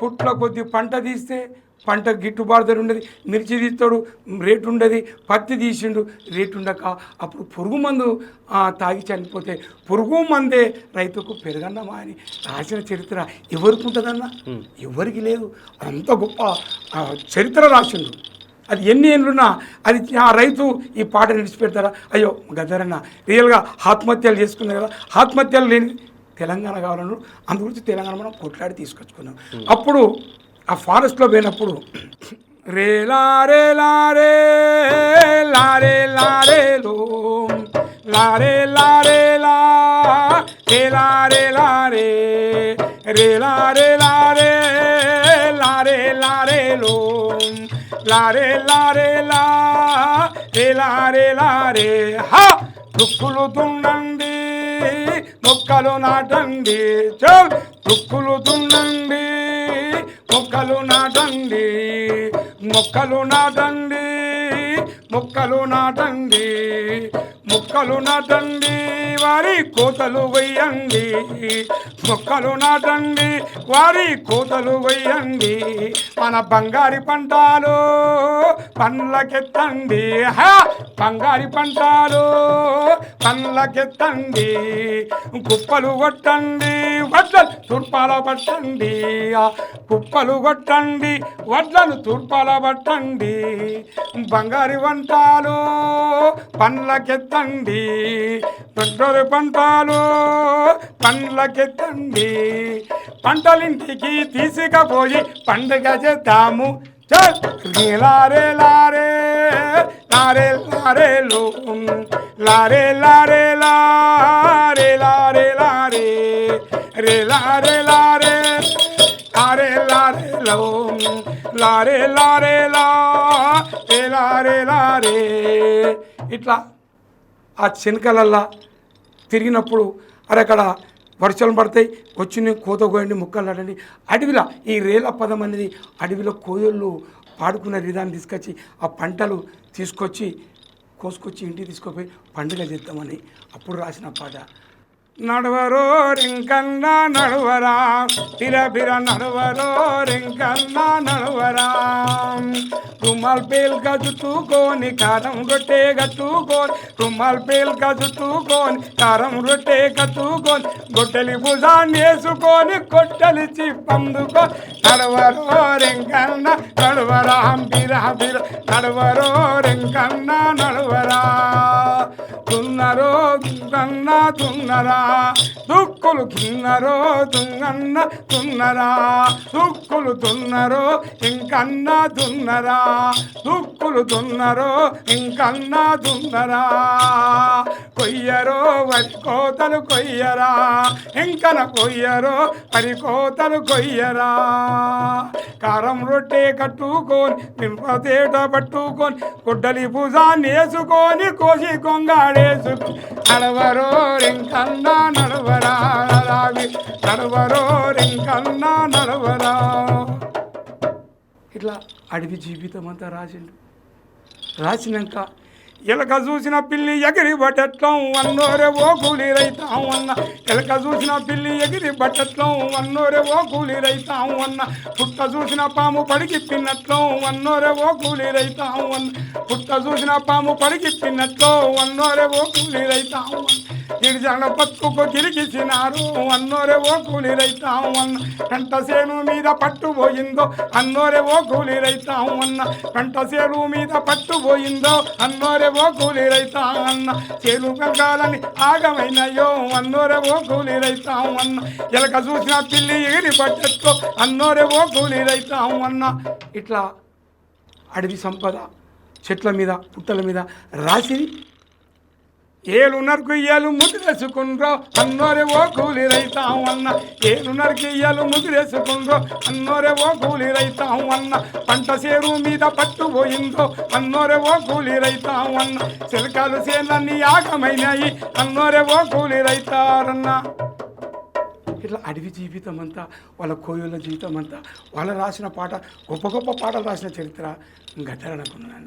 పుట్ల కొద్ది పంట తీస్తే పంట గిట్టుబాటు ధర ఉండదు, మిర్చి తీస్తాడు రేటు ఉండదు, పత్తి తీసిండు రేటు ఉండక అప్పుడు పురుగు మందు తాగి చనిపోతే పురుగు మందే రైతుకు పెరగన్నమా అని రాసిన చరిత్ర ఎవరికి ఉంటుందన్నా? ఎవరికి లేదు. అంత గొప్ప చరిత్ర రాసిండు. అది ఎన్ని ఏళ్ళున్నా అది ఆ రైతు ఈ పాట నిడిచిపెడతారా? అయ్యో గద్దరన్న రియల్గా ఆత్మహత్యలు చేసుకున్నారు కదా, ఆత్మహత్యలు లేని తెలంగాణ కావాలన్నారు. అందు గురించి తెలంగాణ మనం కొట్లాడి తీసుకొచ్చుకున్నాం. అప్పుడు ఆ ఫారెస్ట్లో పోయినప్పుడు రేలా రే లారే లారే లారే లో లారే లారే లా రే లారే లారే రే లారే లారే లారే లారే లో లారే లారే లా రే లారే లారే హా దుక్కులు దున్నండి మొక్కలు నాటండి, చల్ దుక్కులు దున్నండి మొక్కలు నాటండి, మొక్కలు నాటండి, మొక్కలు నాటండి, మొక్కలు నాటండి వారి కోతలు వేయండి, మొక్కలు నాటండి వారి కోతలు వేయండి, మన బంగారి పంటలు పండ్లకెత్తండి, బంగారి పంటలు పండ్లకెత్తండి, కుప్పలు కొట్టండి వడ్లను తూర్పాల పట్టండి, కుప్పలు కొట్టండి వడ్లను తూర్పాల పట్టండి, బంగారి వంటలు పండ్లకెత్తండి, పెట్రోలు పంటలు పండ్లకెత్తండి, పంటలింటికి తీసుకుపోయి పండుగ చేద్దాము, లారే లారే లారే లారే లో లారే లారే లారే లారే లారే రే లారే లారే లారే లారే లో లారే లారే లా రే లారే లారే. ఇట్లా ఆ శనకలల్లా తిరిగినప్పుడు అరే అక్కడ వర్షాలు పడతాయి, వచ్చి కోత కోయండి ముక్కలు నాటండి. అడవిలో ఈ రేల పదం అనేది అడవిలో కోయళ్ళు పాడుకున్న విధాన్ని తీసుకొచ్చి ఆ పంటలు తీసుకొచ్చి కోసుకొచ్చి ఇంటికి తీసుకుపోయి పండుగ చేద్దామని అప్పుడు రాసిన పాట. నడవరో రింకన్నా నడవరా బిర బిర నడవరో రింకన్నా నడవరా, రుమాల్ పేల్క చుట్టుకొని కారం రొట్టె కట్టుకొని, రుమాల్ పేల్క చుట్టుకొని కారం రొట్టె కట్టుకొని, గొడ్డలి భుజాన్ని వేసుకొని కొట్టలి చిప్పందుకో, నడవరో రింకన్నా నడవరా బిర బిర నడవరో రింకన్నా నడవరా, తున్నరో దుంగన్నా తున్నరా దుక్కులు తున్నరో దుంగన్న తున్నరా, దుక్కులు తున్నరో ఇంకన్నా దున్నరా, దుక్కులు తున్నరో ఇంకన్నా దున్నరా, కొయ్యరో వరి కోతలు కొయ్యరా ఇంకన కొయ్యరో వరి కోతలు కొయ్యరా, కారం రొట్టె కట్టుకొని మింపతేట పట్టుకొని గుడ్డలి భుజాన్ని వేసుకొని కోసి కొంగాడేసుకొని, నడవరో రింకన్నా నడవరా నడవరో రింకన్నా నడవరా. ఇట్లా అడవి జీవితం అంతా రాసిండు. రాసినాక ఎలక చూసిన పిల్లి ఎగిరి బట్టెట్లం అన్నోరే ఓ కూలి రైతాం అన్న, ఎలక చూసిన పిల్లి ఎగిరి బట్టెట్లం అన్నోరే ఓ కూలి రైతాం అన్న, పుట్ట చూసిన పాము పడికి పిన్నట్లో అన్నోరే ఓ కూలి రైతాం అన్న, పుట్ట చూసిన పాము పడికి పిన్నట్లో అన్నోరే ఓ కూలి రైతాం అన్న, గిరిజన పట్టుకు గిరిగిసినారు అన్నోరే ఓ కూలి రైతాం అన్న, కంట సేను మీద పట్టుపోయిందో అన్నోరే ఓ కూలి రైతాం అన్న, కంట సేను మీద పట్టుపోయిందో అన్నోరే ఓ కూలి రైతాం అన్న, చేలు పెంచాలని ఆగమైనయో అన్నోరే ఓ కూలి రైతాం అన్న, ఎలక చూసిన పిల్లి ఎగిరి పట్టెట్లో అన్నోరే ఓ కూలి రైతాం అన్న. ఇట్లా అడవి సంపద చెట్ల మీద పుట్టల మీద రాసి ఏలు నరకు ఇయ్యలు ముదిరేసుకుండ్రో అన్నోరే ఓ కూలి రైతాం అన్న, ఏలు నరికి ఇయ్యలు ముదిరేసుకుండ్రో అన్నోరే ఓ కూలి రైతాం అన్న, పంట సేరు మీద పట్టుపోయిందో అన్నోరే ఓ కూలి రైతాం అన్న, చిలకలు సేలన్నీ యాగమైనాయి అన్నోరే ఓ కూలి రైతారన్న. ఇట్లా అడవి జీవితం అంతా వాళ్ళ కోయుల జీవితం అంతా వాళ్ళ రాసిన పాట గొప్ప గొప్ప పాటలు రాసిన చరిత్ర గద్దరన్నకున్నాను.